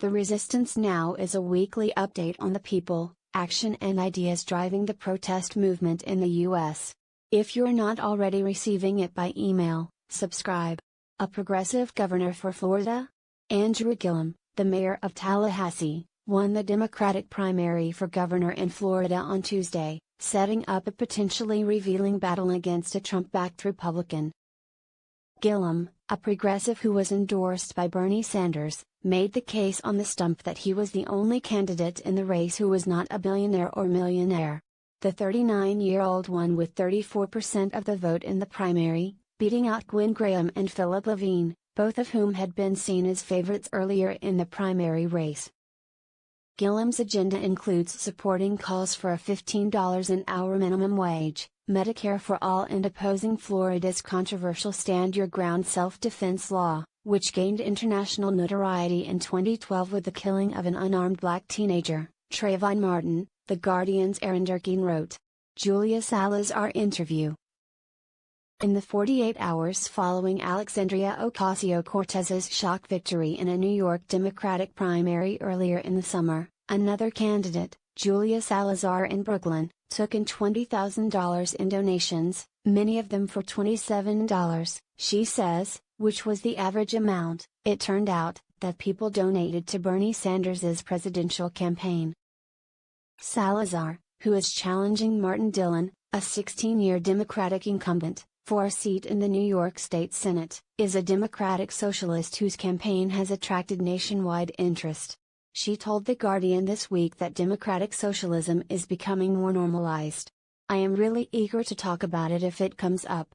The Resistance Now is a weekly update on the people, action and ideas driving the protest movement in the U.S. If you're not already receiving it by email, subscribe. A progressive governor for Florida? Andrew Gillum, the mayor of Tallahassee, won the Democratic primary for governor in Florida on Tuesday, setting up a potentially revealing battle against a Trump-backed Republican. Gillum, a progressive who was endorsed by Bernie Sanders, made the case on the stump that he was the only candidate in the race who was not a billionaire or millionaire. The 39-year-old won with 34% of the vote in the primary, beating out Gwen Graham and Philip Levine, both of whom had been seen as favorites earlier in the primary race. Gillum's agenda includes supporting calls for a $15 an hour minimum wage, Medicare for all, and opposing Florida's controversial Stand Your Ground self-defense law, which gained international notoriety in 2012 with the killing of an unarmed black teenager, Trayvon Martin, The Guardian's Aaron Durkeen wrote. Julia Salazar interview. In the 48 hours following Alexandria Ocasio-Cortez's shock victory in a New York Democratic primary earlier in the summer, another candidate, Julia Salazar in Brooklyn, took in $20,000 in donations, many of them for $27, she says, which was the average amount, it turned out, that people donated to Bernie Sanders' presidential campaign. Salazar, who is challenging Martin Dillon, a 16-year Democratic incumbent, for a seat in the New York State Senate, is a Democratic socialist whose campaign has attracted nationwide interest. She told The Guardian this week that Democratic socialism is becoming more normalized. I am really eager to talk about it if it comes up.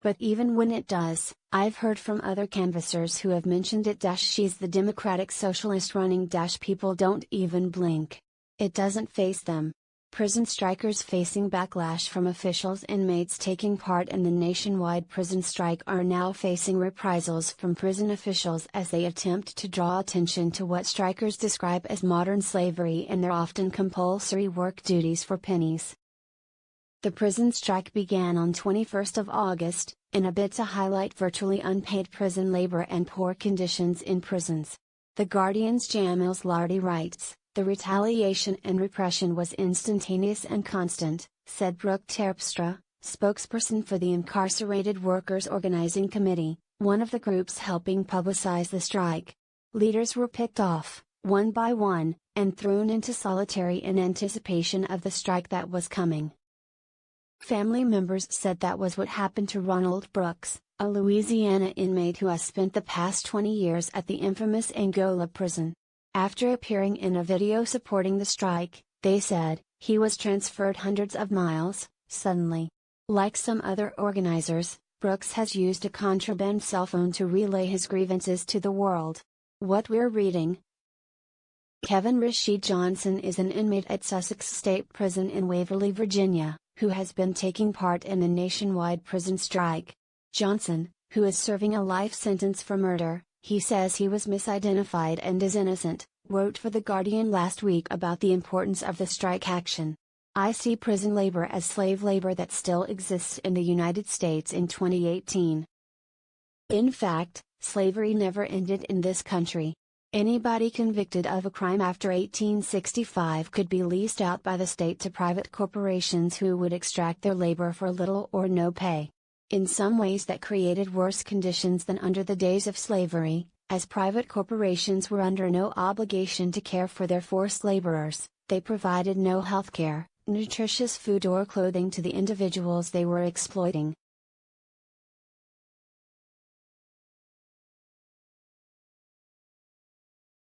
But even when it does, I've heard from other canvassers who have mentioned it. She's the Democratic socialist running. People don't even blink. It doesn't faze them. Prison strikers facing backlash from officials. Inmates taking part in the nationwide prison strike are now facing reprisals from prison officials as they attempt to draw attention to what strikers describe as modern slavery and their often compulsory work duties for pennies. The prison strike began on 21st of August, in a bid to highlight virtually unpaid prison labor and poor conditions in prisons. The Guardian's Jamil Lardy writes, "The retaliation and repression was instantaneous and constant," said Brooke Terpstra, spokesperson for the Incarcerated Workers Organizing Committee, one of the groups helping publicize the strike. Leaders were picked off, one by one, and thrown into solitary in anticipation of the strike that was coming. Family members said that was what happened to Ronald Brooks, a Louisiana inmate who has spent the past 20 years at the infamous Angola prison. After appearing in a video supporting the strike, they said, he was transferred hundreds of miles, suddenly. Like some other organizers, Brooks has used a contraband cell phone to relay his grievances to the world. What we're reading. Kevin Rashid Johnson is an inmate at Sussex State Prison in Waverly, Virginia, who has been taking part in the nationwide prison strike. Johnson, who is serving a life sentence for murder, he says he was misidentified and is innocent, wrote for The Guardian last week about the importance of the strike action. "I see prison labor as slave labor that still exists in the United States in 2018. In fact, slavery never ended in this country. Anybody convicted of a crime after 1865 could be leased out by the state to private corporations who would extract their labor for little or no pay. In some ways that created worse conditions than under the days of slavery, as private corporations were under no obligation to care for their forced laborers, they provided no health care, nutritious food or clothing to the individuals they were exploiting.